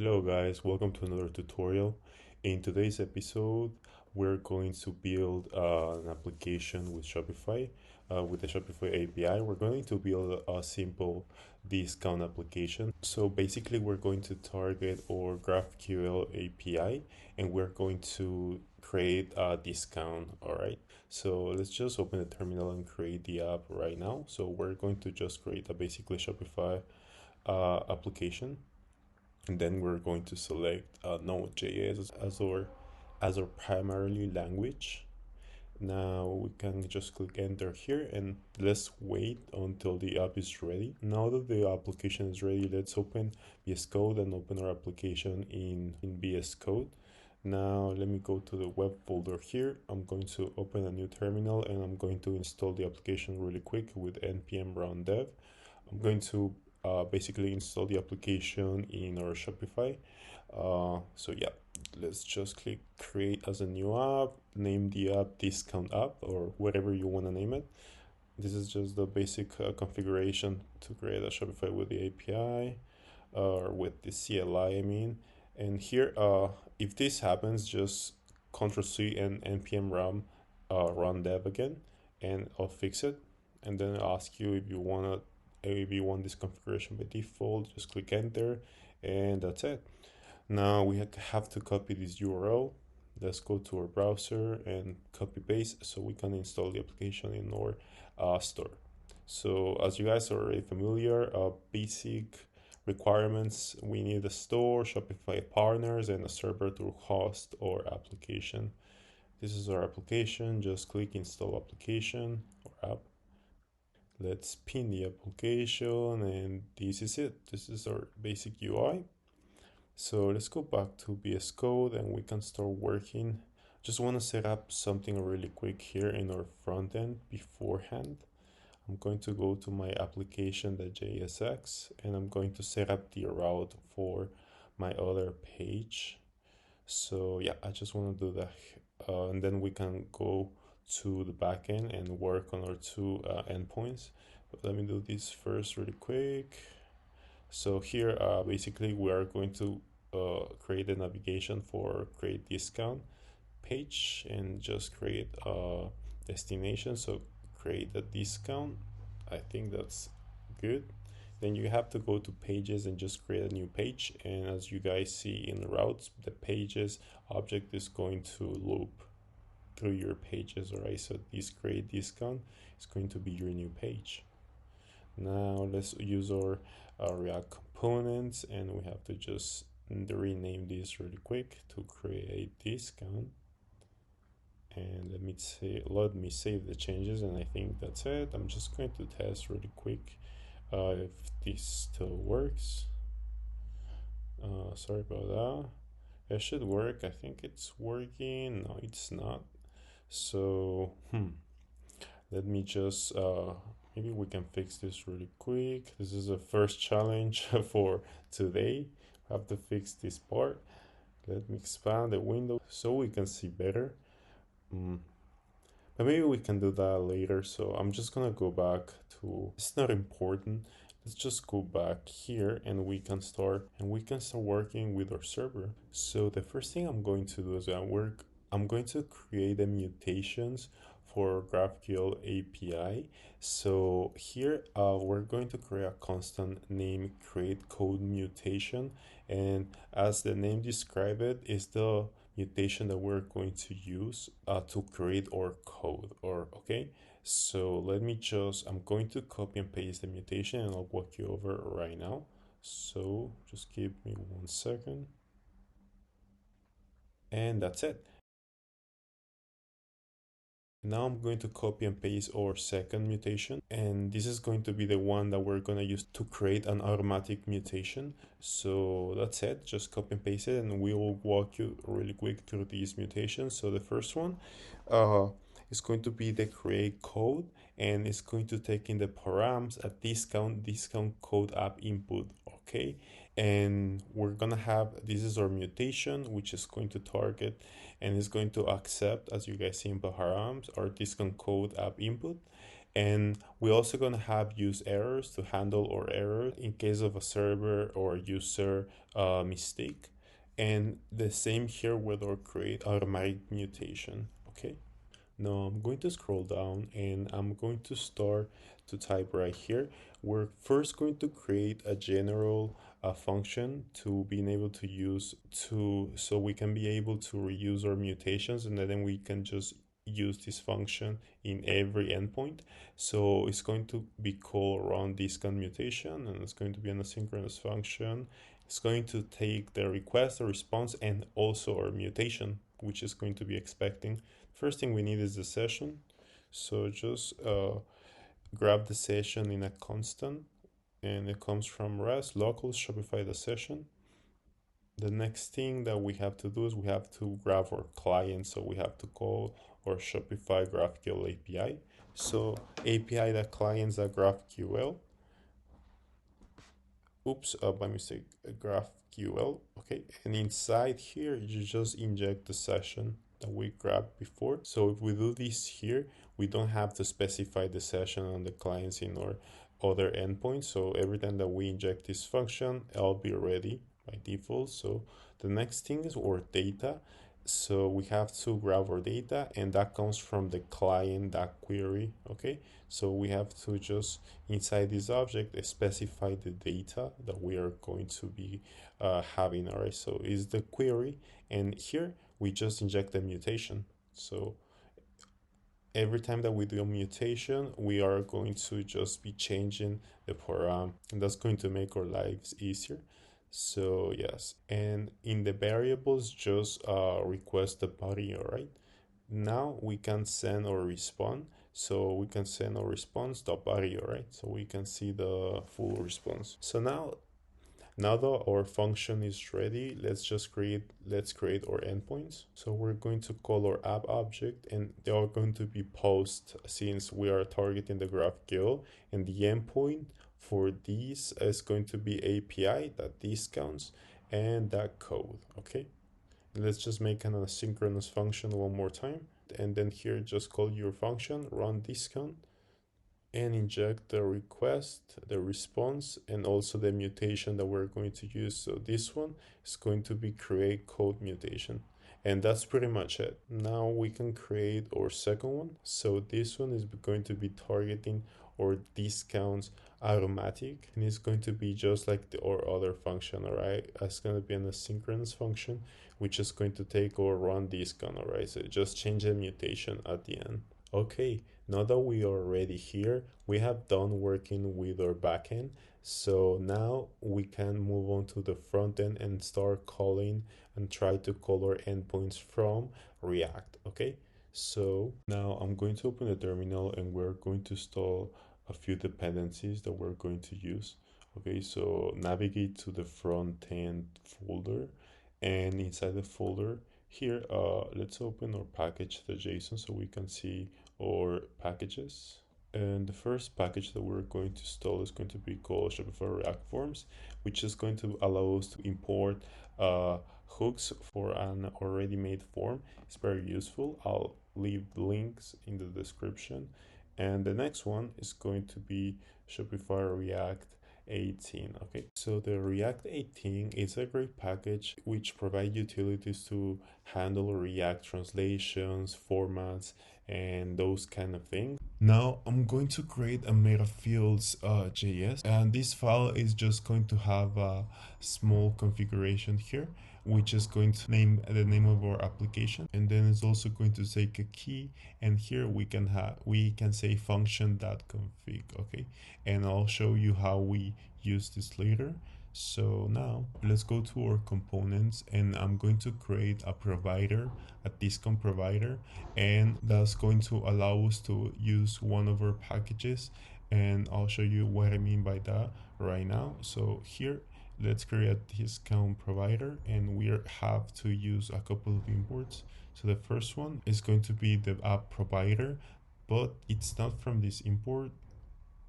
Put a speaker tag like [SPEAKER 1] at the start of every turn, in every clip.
[SPEAKER 1] Hello guys, welcome to another tutorial. In today's episode, we're going to build an application with Shopify. With the Shopify API, we're going to build a simple discount application. So basically, we're going to target our GraphQL API and we're going to create a discount. All right. So let's just open the terminal and create the app right now. So we're going to just create a basically Shopify application, and then we're going to select Node.js as our primarily language. Now we can just click enter here and let's wait until the app is ready. Now that the application is ready, let's open VS Code and open our application in VS Code. Now let me go to the web folder here. I'm going to open a new terminal and I'm going to install the application really quick with npm run dev. I'm going to basically install the application in our Shopify. So yeah, let's just click create as a new app, name the app discount app or whatever you want to name it. This is just the basic configuration to create a Shopify with the API or with the CLI, I mean. And here, if this happens, just Ctrl+C and npm run dev again, and I'll fix it. And then I'll ask you if you want this configuration by default. Just click enter, and that's it. Now we have to copy this URL. Let's go to our browser and copy paste so we can install the application in our store. So as you guys are already familiar, basic requirements: we need a store, Shopify partners, and a server to host our application. This is our application. Just click install application or app. Let's pin the application, and this is it. This is our basic UI. So let's go back to VS Code and we can start working. Just want to set up something really quick here in our front end beforehand. I'm going to go to my application.jsx and I'm going to set up the route for my other page. So yeah, I just want to do that. And then we can go to the backend and work on our two endpoints. But let me do this first really quick. So here, basically, we are going to create a navigation for create discount page and just create a destination. So create a discount. I think that's good. Then you have to go to pages and just create a new page. And as you guys see in the routes, the pages object is going to loop through your pages. All right, so this create discount is going to be your new page. Now let's use our React components, and we have to just rename this really quick to create discount. And let me save the changes, and I think that's it. I'm just going to test really quick if this still works. Sorry about that. It should work. I think it's working. No, it's not. So let me just maybe we can fix this really quick. This is the first challenge for today. I have to fix this part. Let me expand the window so we can see better. But maybe we can do that later. So I'm just gonna go back to, it's not important. Let's just go back here and we can start working with our server. So the first thing I'm going to do is I'm going to create the mutations for GraphQL API. So here we're going to create a constant name create code mutation, and as the name describes it, is the mutation that we're going to use to create our code. Or okay, so I'm going to copy and paste the mutation and I'll walk you over right now. So just give me 1 second, and that's it. Now I'm going to copy and paste our second mutation, and this is going to be the one that we're going to use to create an automatic mutation. So that's it, just copy and paste it, and we will walk you really quick through these mutations. So the first one is going to be the create code, and it's going to take in the params a discount code app input. Okay, and we're gonna have, this is our mutation, which is going to target and is going to accept, as you guys see in params, our discount code app input. And we're also going to have use errors to handle our errors in case of a server or user mistake. And the same here with our create automatic mutation. Okay. Now I'm going to scroll down and I'm going to start to type right here. We're first going to create a general function to being able to use to so we can be able to reuse our mutations, and then we can just use this function in every endpoint. So it's going to be called around discount mutation, and it's going to be an asynchronous function. It's going to take the request, the response, and also our mutation, which is going to be expecting. First thing we need is the session. So just grab the session in a constant, and it comes from REST local Shopify the session. The next thing that we have to do is we have to grab our client. So we have to call our Shopify GraphQL API. So API.clients.graphql. Oops, by mistake, GraphQL. Okay, and inside here, you just inject the session that we grabbed before. So if we do this here, we don't have to specify the session on the clients in our other endpoints. So every time that we inject this function, it'll be ready by default. So the next thing is our data. So we have to grab our data, and that comes from the client that query. Okay, so we have to just inside this object specify the data that we are going to be having. All right, so is the query, and here we just inject the mutation. So every time that we do a mutation, we are going to just be changing the param, and that's going to make our lives easier. So yes, and in the variables, just request the body. All right, now we can send or respond. So we can send our response to body. All right, so we can see the full response. So now that our function is ready, let's create our endpoints. So we're going to call our app object, and they are going to be post since we are targeting the GraphQL, and the endpoint for these is going to be API that discounts and that code. Okay, let's just make an asynchronous function one more time, and then here just call your function run discount and inject the request, the response, and also the mutation that we're going to use. So this one is going to be create code mutation. And that's pretty much it. Now we can create our second one. So this one is going to be targeting our discounts automatic, and it's going to be just like our other function. All right, it's going to be an asynchronous function which is going to take our run discount. All right, so just change the mutation at the end. Okay, now that we are already here, we have done working with our backend. So now we can move on to the front end and start calling and try to call our endpoints from React. Okay, so now I'm going to open the terminal and we're going to install a few dependencies that we're going to use. Okay, so navigate to the front end folder, and inside the folder here, let's open our package.json so we can see our packages. And the first package that we're going to install is going to be called Shopify React Forms, which is going to allow us to import hooks for an already made form. It's very useful. I'll leave links in the description. And the next one is going to be Shopify React 18. Okay, so the React 18 is a great package which provides utilities to handle React translations, formats, and those kind of things. Now I'm going to create a meta fields JS, and this file is just going to have a small configuration here, which is going to name the name of our application, and then it's also going to take a key, and here we can say function.config. Okay, and I'll show you how we use this later. So now let's go to our components, and I'm going to create a provider, a discount provider, and that's going to allow us to use one of our packages, and I'll show you what I mean by that right now. So here, let's create a discount provider, and we have to use a couple of imports. So the first one is going to be the app provider, but it's not from this import.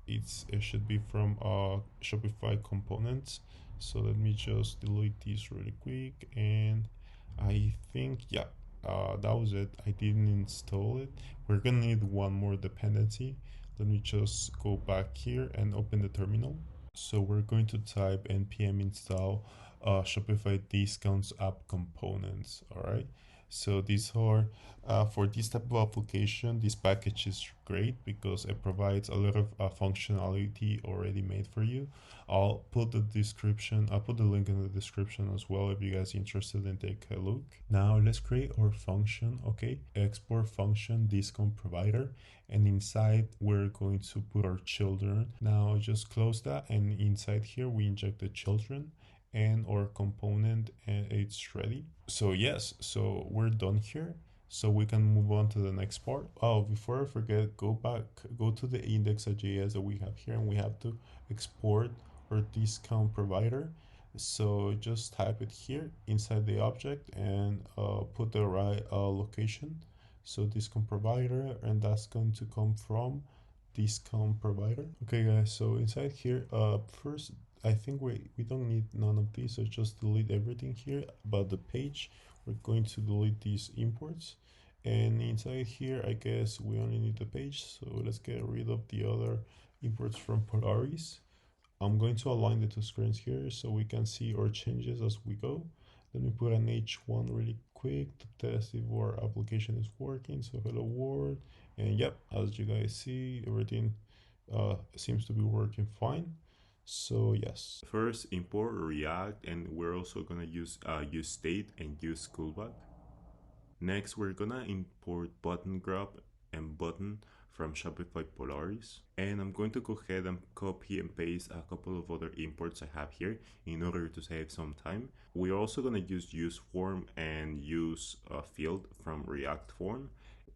[SPEAKER 1] It should be from Shopify components. So let me just delete this really quick, and I think that was it. I didn't install it. We're gonna need one more dependency. Let me just go back here and open the terminal. So we're going to type npm install Shopify discounts app components. All right. So these are for this type of application, this package is great because it provides a lot of functionality already made for you. I'll put the link in the description as well if you guys are interested in take a look. Now let's create our function. Okay, export function discount provider, and inside we're going to put our children. Now just close that, and inside here we inject the children and our component, and it's ready. So yes, so we're done here, so we can move on to the next part. Oh, before I forget, go to the index.js that we have here, and we have to export our discount provider. So just type it here inside the object and put the right location. So discount provider, and that's going to come from discount provider. Okay guys, so inside here, first I think we don't need none of these, so just delete everything here about the page. We're going to delete these imports, and inside here I guess we only need the page, so let's get rid of the other imports from Polaris. I'm going to align the two screens here so we can see our changes as we go. Let me put an H1 really quick to test if our application is working. So hello world, and yep, as you guys see, everything seems to be working fine. So yes, first import React, and we're also gonna use state and use callback. Next, we're gonna import button grab and button from Shopify Polaris, and I'm going to go ahead and copy and paste a couple of other imports I have here in order to save some time. We're also going to use form and use field from React form.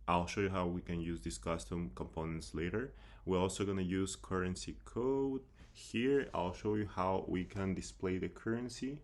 [SPEAKER 1] I'll show you how we can use these custom components later. We're also going to use currency code here. I'll show you how we can display the currency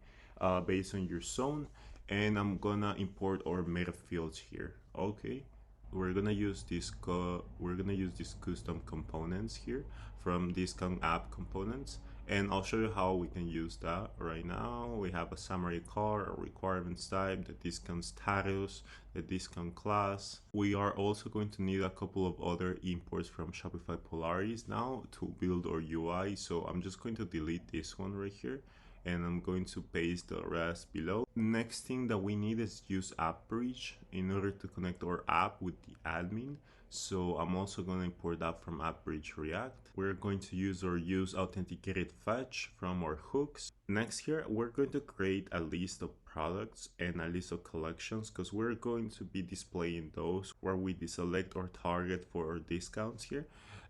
[SPEAKER 1] based on your zone, and I'm gonna import our meta fields here. Okay, we're gonna use this custom components here from discount app components, and I'll show you how we can use that right now. We have a summary car, a requirements type, the discount status, the discount class. We are also going to need a couple of other imports from Shopify Polaris now to build our UI, so I'm just going to delete this one right here, and I'm going to paste the rest below. Next thing that we need is use app bridge in order to connect our app with the admin. So I'm also going to import that from app bridge React. We're going to use authenticated fetch from our hooks. Next here, we're going to create a list of products and a list of collections, because we're going to be displaying those where we deselect our target for our discounts here.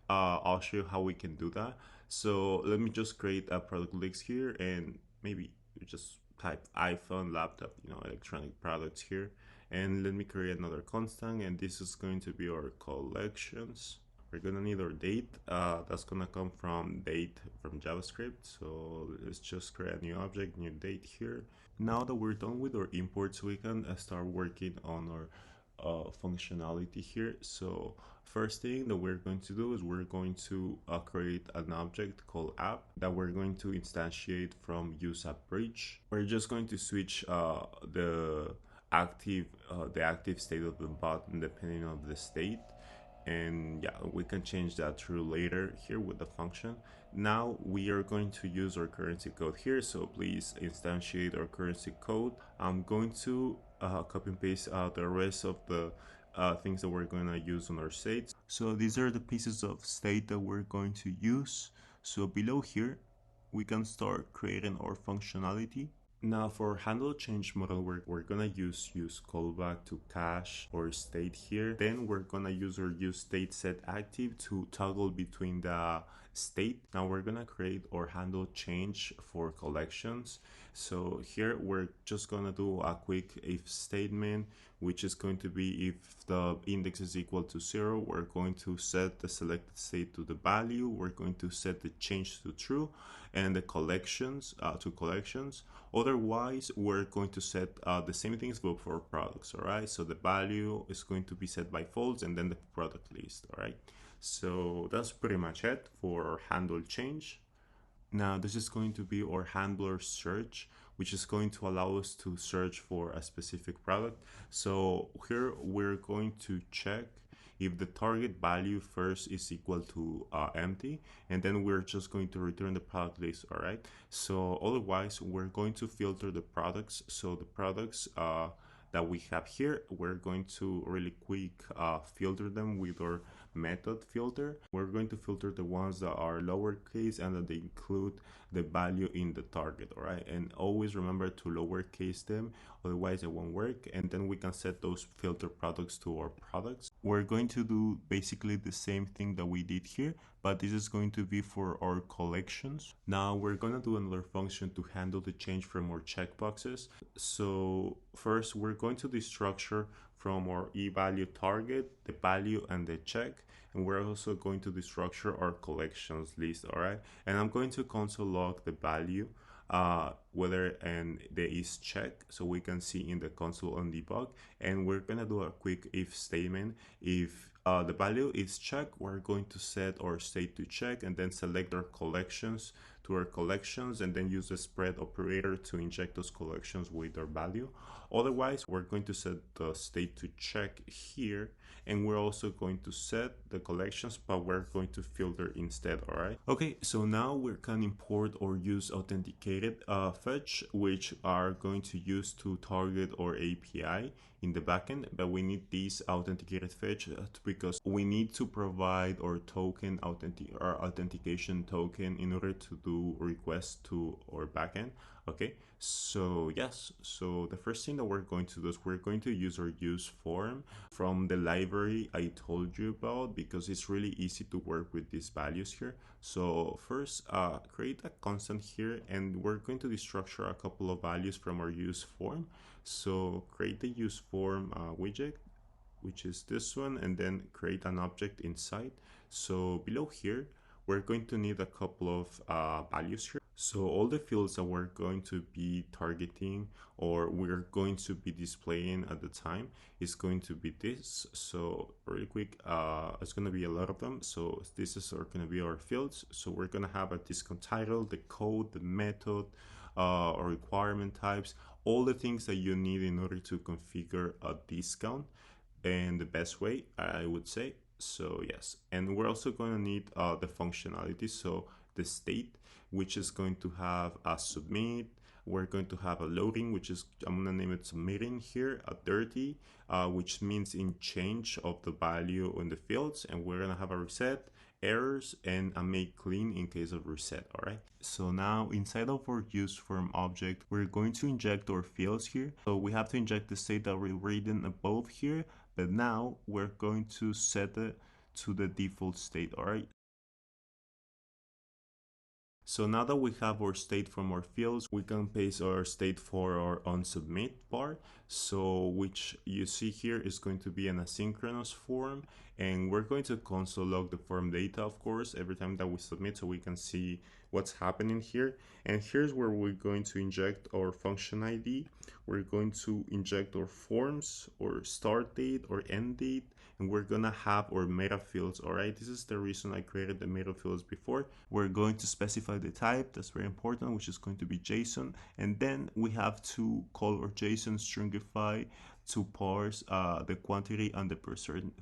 [SPEAKER 1] I'll show you how we can do that. So let me just create a product list here, and maybe just type iPhone, laptop, electronic products here. And let me create another constant, and this is going to be our collections. We're gonna need our date. That's gonna come from date from JavaScript. So let's just create a new object, new date here. Now that we're done with our imports, we can start working on our functionality here. So first thing that we're going to do is we're going to create an object called app that we're going to instantiate from use app bridge. We're just going to switch the active state of the button depending on the state, and yeah, we can change that through later here with the function. Now we are going to use our currency code here, so please instantiate our currency code. I'm going to copy and paste the rest of the things that we're going to use on our states. So these are the pieces of state that we're going to use. So below here we can start creating our functionality. Now for handle change model, we're gonna use callback to cache or state here. Then we're gonna use our use state set active to toggle between the state. Now we're gonna create our handle change for collections. So here we're just gonna do a quick if statement, which is going to be if the index is equal to 0, we're going to set the selected state to the value. We're going to set the change to true, and the collections to collections. Otherwise, we're going to set the same things but for products. All right, so the value is going to be set by false, and then the product list. All right, so that's pretty much it for our handle change. Now this is going to be our handler search, which is going to allow us to search for a specific product. So here we're going to check if the target value first is equal to empty, and then we're just going to return the product list. All right, so otherwise we're going to filter the products. So the products that we have here, we're going to really quick filter them with our method filter. We're going to filter the ones that are lowercase and that they include the value in the target. All right, and always remember to lowercase them, otherwise it won't work. And then we can set those filter products to our products. We're going to do basically the same thing that we did here, but this is going to be for our collections. Now we're going to do another function to handle the change from our checkboxes. So first we're going to destructure from our e-value target, the value and the check, and we're also going to destructure our collections list. All right, and I'm going to console log the value, whether and there is check, so we can see in the console on debug. And we're gonna do a quick if statement. If the value is check, we're going to set our state to check and then select our collections to our collections, and then use the spread operator to inject those collections with our value. Otherwise, we're going to set the state to check here, and we're also going to set the collections, but we're going to filter instead. All right, okay, so now we can import or use authenticated fetch, which are going to use to target our API in the backend. But we need this authenticated fetch because we need to provide our token our authentication token in order to do requests to our backend. Okay, so yes, so the first thing that we're going to do is we're going to use our use form from the library I told you about, because it's really easy to work with these values here. So first create a constant here, and we're going to destructure a couple of values from our use form. So create the use form widget, which is this one, and then create an object inside. So below here we're going to need a couple of values here. So all the fields that we're going to be targeting or we're going to be displaying at the time is going to be this. So really quick, it's going to be a lot of them. So this is going to be our fields. So we're going to have a discount title, the code, the method, or requirement types, all the things that you need in order to configure a discount in the best way, I would say. So yes, and we're also going to need the functionality. So the state, which is going to have a submit. We're going to have a loading, which is, I'm gonna name it submitting here, a dirty, which means in change of the value in the fields. And we're gonna have a reset, errors, and a make clean in case of reset. All right, so now inside of our use form object, we're going to inject our fields here. So we have to inject the state that we're reading above here, but now we're going to set it to the default state. All right, so now that we have our state from our fields, we can paste our state for our onSubmit part. So which you see here is going to be an asynchronous form, and we're going to console log the form data, of course, every time that we submit, so we can see what's happening here. And here's where we're going to inject our function ID. We're going to inject our forms, or start date, or end date, and we're gonna have our meta fields. All right, this is the reason I created the meta fields before. We're going to specify the type, that's very important, which is going to be JSON, and then we have to call our JSON stringify to parse the quantity and the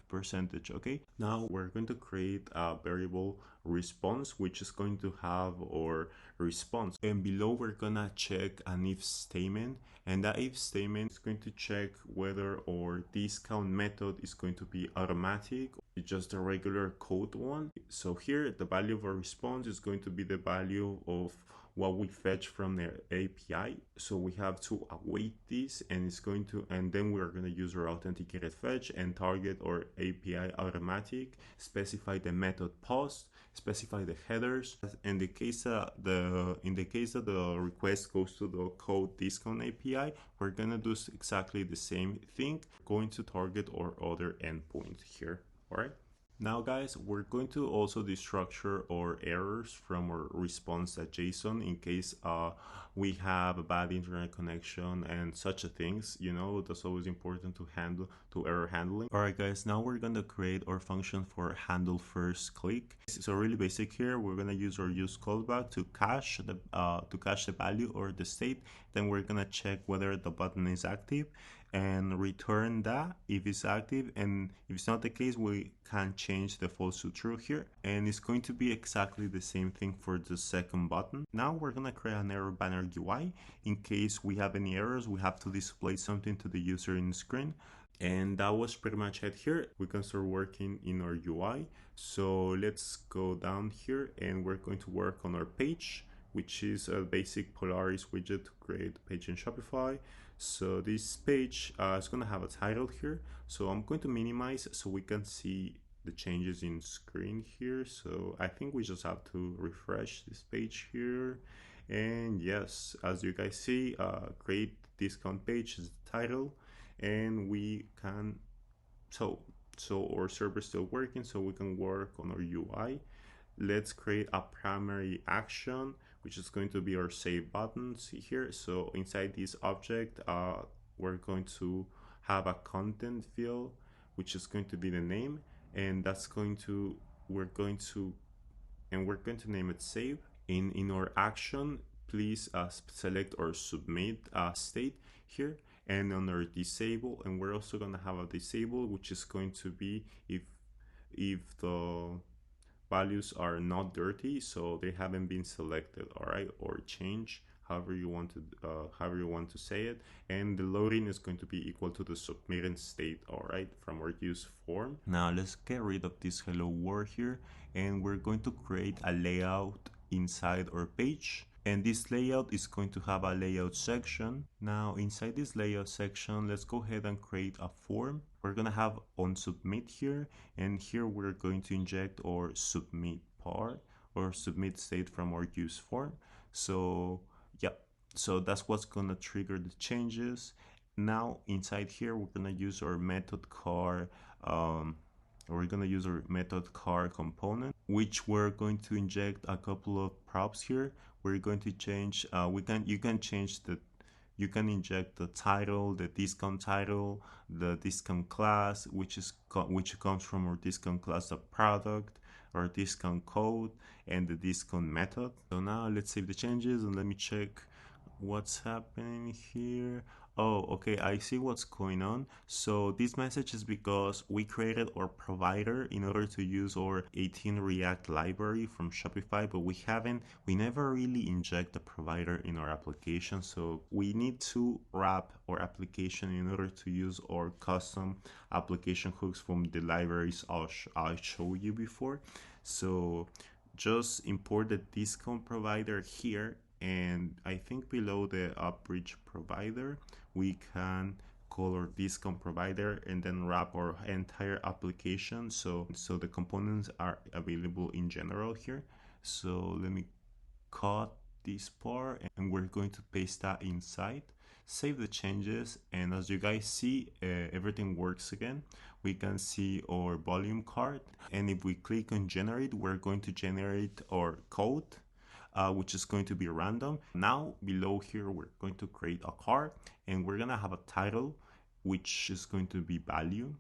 [SPEAKER 1] percentage. Okay, now we're going to create a variable response, which is going to have our response, and below we're gonna check an if statement, and that if statement is going to check whether our discount method is going to be automatic or just a regular code one. So here the value of our response is going to be the value of what we fetch from the API. So we have to await this, and it's going to, and then we're going to use our authenticated fetch and target our API automatic, specify the method post, specify the headers. In the case that the request goes to the code discount API, we're going to do exactly the same thing, going to target our other endpoint here. All right. Now guys, we're going to also destructure our errors from our response.json in case we have a bad internet connection and such a things. You know, that's always important to handle, to error handling. All right guys, now we're going to create our function for handle first click. So really basic here, we're going to use our use callback to cache the value or the state. Then we're going to check whether the button is active, and return that if it's active, and if it's not the case, we can change the false to true here, and it's going to be exactly the same thing for the second button. Now we're gonna create an error banner UI. In case we have any errors, we have to display something to the user in the screen. And that was pretty much it here. We can start working in our UI. So let's go down here and we're going to work on our page, which is a basic Polaris widget to create a page in Shopify. So this page is going to have a title here. So I'm going to minimize so we can see the changes in screen here. So I think we just have to refresh this page here. And yes, as you guys see, create discount page is the title, and we can, so our server is still working, so we can work on our UI. Let's create a primary action, which is going to be our save button. See here, so inside this object we're going to have a content field, which is going to be the name, and that's going to, we're going to name it save. In our action, please select or submit state here, and on our disable, and we're also going to have a disable, which is going to be if the values are not dirty, so they haven't been selected, all right, or change, however you want to say it. And the loading is going to be equal to the submitted state, all right, from our use form. Now let's get rid of this hello world here, and we're going to create a layout inside our page. And this layout is going to have a layout section. Now inside this layout section, let's go ahead and create a form. We're gonna have on submit here, and here we're going to inject our submit part or submit state from our use form. So yeah, so that's what's gonna trigger the changes. Now inside here, we're gonna use our method car component, which we're going to inject a couple of props here. We're going to change, you can inject the title, the discount title, the discount class, which comes from our discount class of product, our discount code, and the discount method. So now let's save the changes and let me check what's happening here. Oh, okay, I see what's going on. So this message is because we created our provider in order to use our 18 React library from Shopify, but we never really inject the provider in our application. So we need to wrap our application in order to use our custom application hooks from the libraries I'll show you before. So just import the discount provider here, and I think below the bridge provider we can call our discount provider and then wrap our entire application so the components are available in general here. So let me cut this part and we're going to paste that inside, save the changes, and as you guys see, everything works again. We can see our volume card, and if we click on generate, we're going to generate our code, which is going to be random. Now below here, we're going to create a card, and we're gonna have a title, which is going to be value.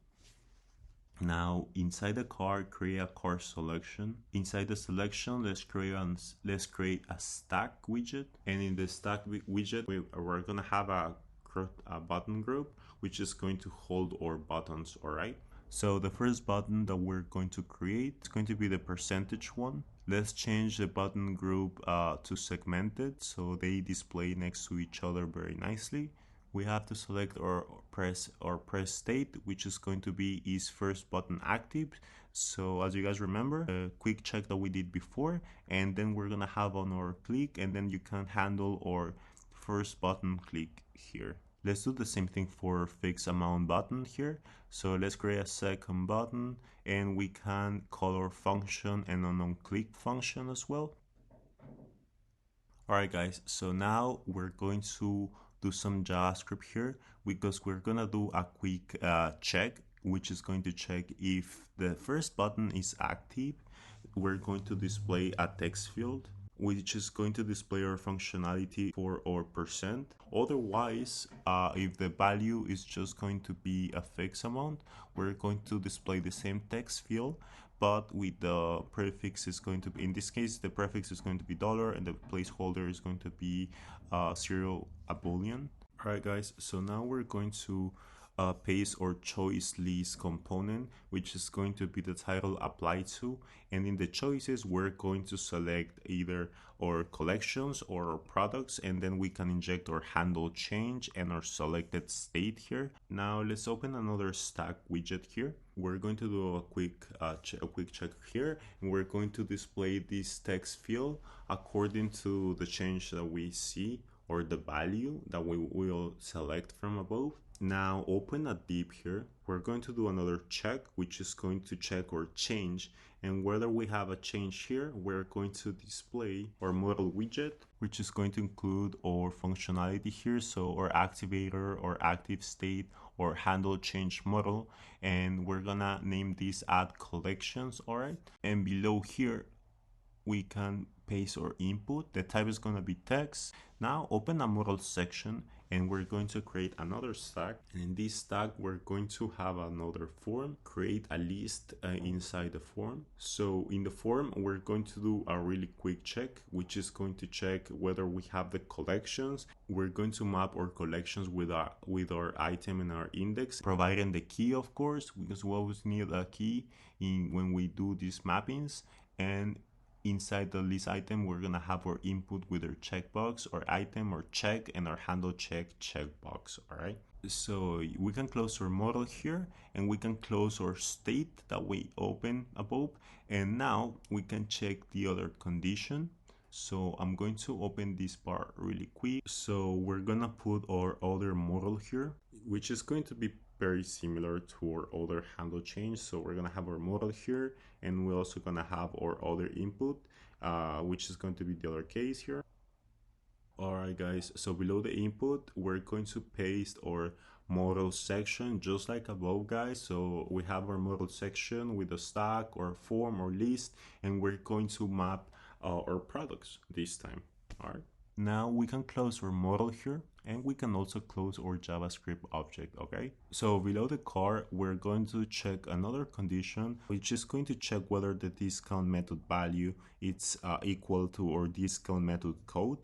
[SPEAKER 1] Now inside the card, create a card selection. Inside the selection, let's create a stack widget, and in the stack widget, we're gonna have a button group, which is going to hold our buttons. All right. So the first button that we're going to create is going to be the percentage one. Let's change the button group to segmented so they display next to each other very nicely. We have to select our press state, which is going to be is first button active. So as you guys remember, a quick check that we did before, and then we're gonna have on our click, and then you can handle our first button click here. Let's do the same thing for fixed amount button here. So let's create a second button, and we can call our function and an on-click function as well. All right, guys, so now we're going to do some JavaScript here because we're gonna do a quick check, which is going to check if the first button is active. We're going to display a text field, which is going to display our functionality for our percent. Otherwise, if the value is just going to be a fixed amount, we're going to display the same text field, but with the prefix is going to be, in this case, the prefix is going to be $, and the placeholder is going to be 0, a boolean. All right, guys, so now we're going to paste our choice list component, which is going to be the title applied to. And in the choices, we're going to select either our collections or our products, and then we can inject our handle change and our selected state here. Now let's open another stack widget here. We're going to do a quick check here, and we're going to display this text field according to the change that we see or the value that we will select from above. Now open a div here. We're going to do another check, which is going to check or change. And whether we have a change here, we're going to display our model widget, which is going to include our functionality here. So our activator or active state or handle change model. And we're gonna name this add collections, all right? And below here, we can paste our input. The type is going to be text. Now open a model section and we're going to create another stack. And in this stack, we're going to have another form, create a list inside the form. So in the form, we're going to do a really quick check, which is going to check whether we have the collections. We're going to map our collections with our item and our index, providing the key, of course, because we always need a key when we do these mappings. And inside the list item, we're gonna have our input with our checkbox, or item, or check, and our handle checkbox. All right. So we can close our model here, and we can close our state that we open above. And now we can check the other condition. So I'm going to open this part really quick. So we're gonna put our other model here, which is going to be very similar to our other handle change. So we're gonna have our model here, and we're also gonna have our other input, which is going to be the other case here. All right, guys, so below the input, we're going to paste our model section just like above, guys. So we have our model section with a stack or form or list, and we're going to map our products this time. All right. Now we can close our model here, and we can also close our JavaScript object, okay? So below the car, we're going to check another condition, which is going to check whether the discount method value is equal to our discount method code.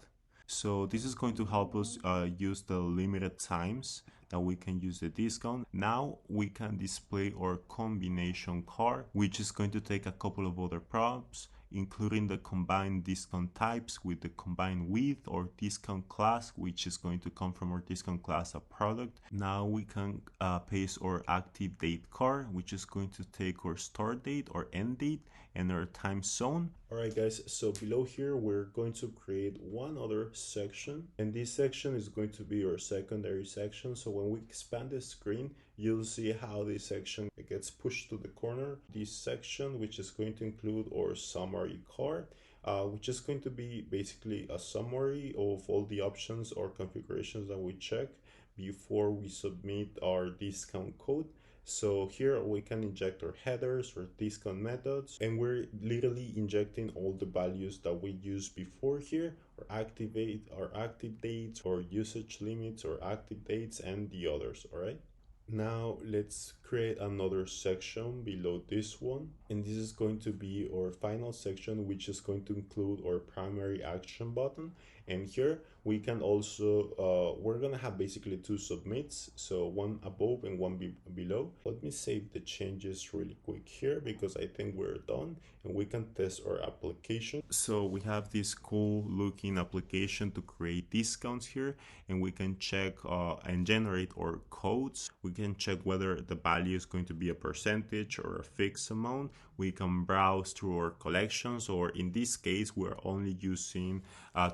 [SPEAKER 1] So this is going to help us use the limited times that we can use the discount. Now we can display our combination card, which is going to take a couple of other props, including the combined discount types with the combined with or discount class, which is going to come from our discount class of product. Now we can paste our active date card, which is going to take our start date or end date and our time zone. All right, guys, so below here, we're going to create one other section, and this section is going to be our secondary section. So when we expand the screen, you'll see how this section gets pushed to the corner. This section, which is going to include our summary card, which is going to be basically a summary of all the options or configurations that we check before we submit our discount code. So here we can inject our headers or discount methods, and we're literally injecting all the values that we used before here, or activate our active dates or usage limits or active dates and the others. All right. Now let's create another section below this one, and this is going to be our final section, which is going to include our primary action button. And here we can also we're gonna have basically two submits, so one above and one below. Let me save the changes really quick here because I think we're done, and we can test our application. So we have this cool looking application to create discounts here, and we can check and generate our codes. We can check whether the value is going to be a percentage or a fixed amount. We can browse through our collections, or in this case, we're only using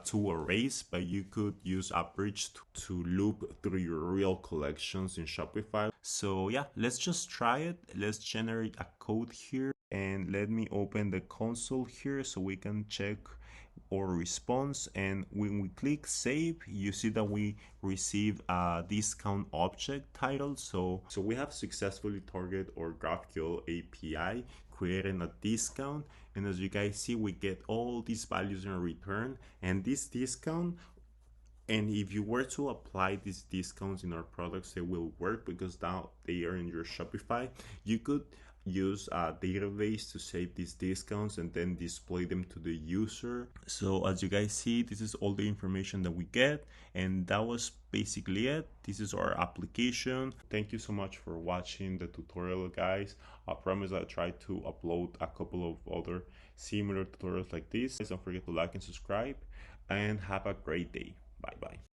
[SPEAKER 1] two arrays, but you could use a bridge to loop through your real collections in Shopify. So yeah, let's just try it. Let's generate a code here, and let me open the console here so we can check our response. And when we click save, you see that we receive a discount object title. So we have successfully targeted our GraphQL API, creating a discount. And as you guys see, we get all these values in return, and this discount, and if you were to apply these discounts in our products, they will work because now they are in your Shopify. You could use a database to save these discounts and then display them to the user. So as you guys see, this is all the information that we get, and that was basically it. This is our application. Thank you so much for watching the tutorial, guys. I promise I'll try to upload a couple of other similar tutorials like this. Don't forget to like and subscribe, and have a great day. Bye bye.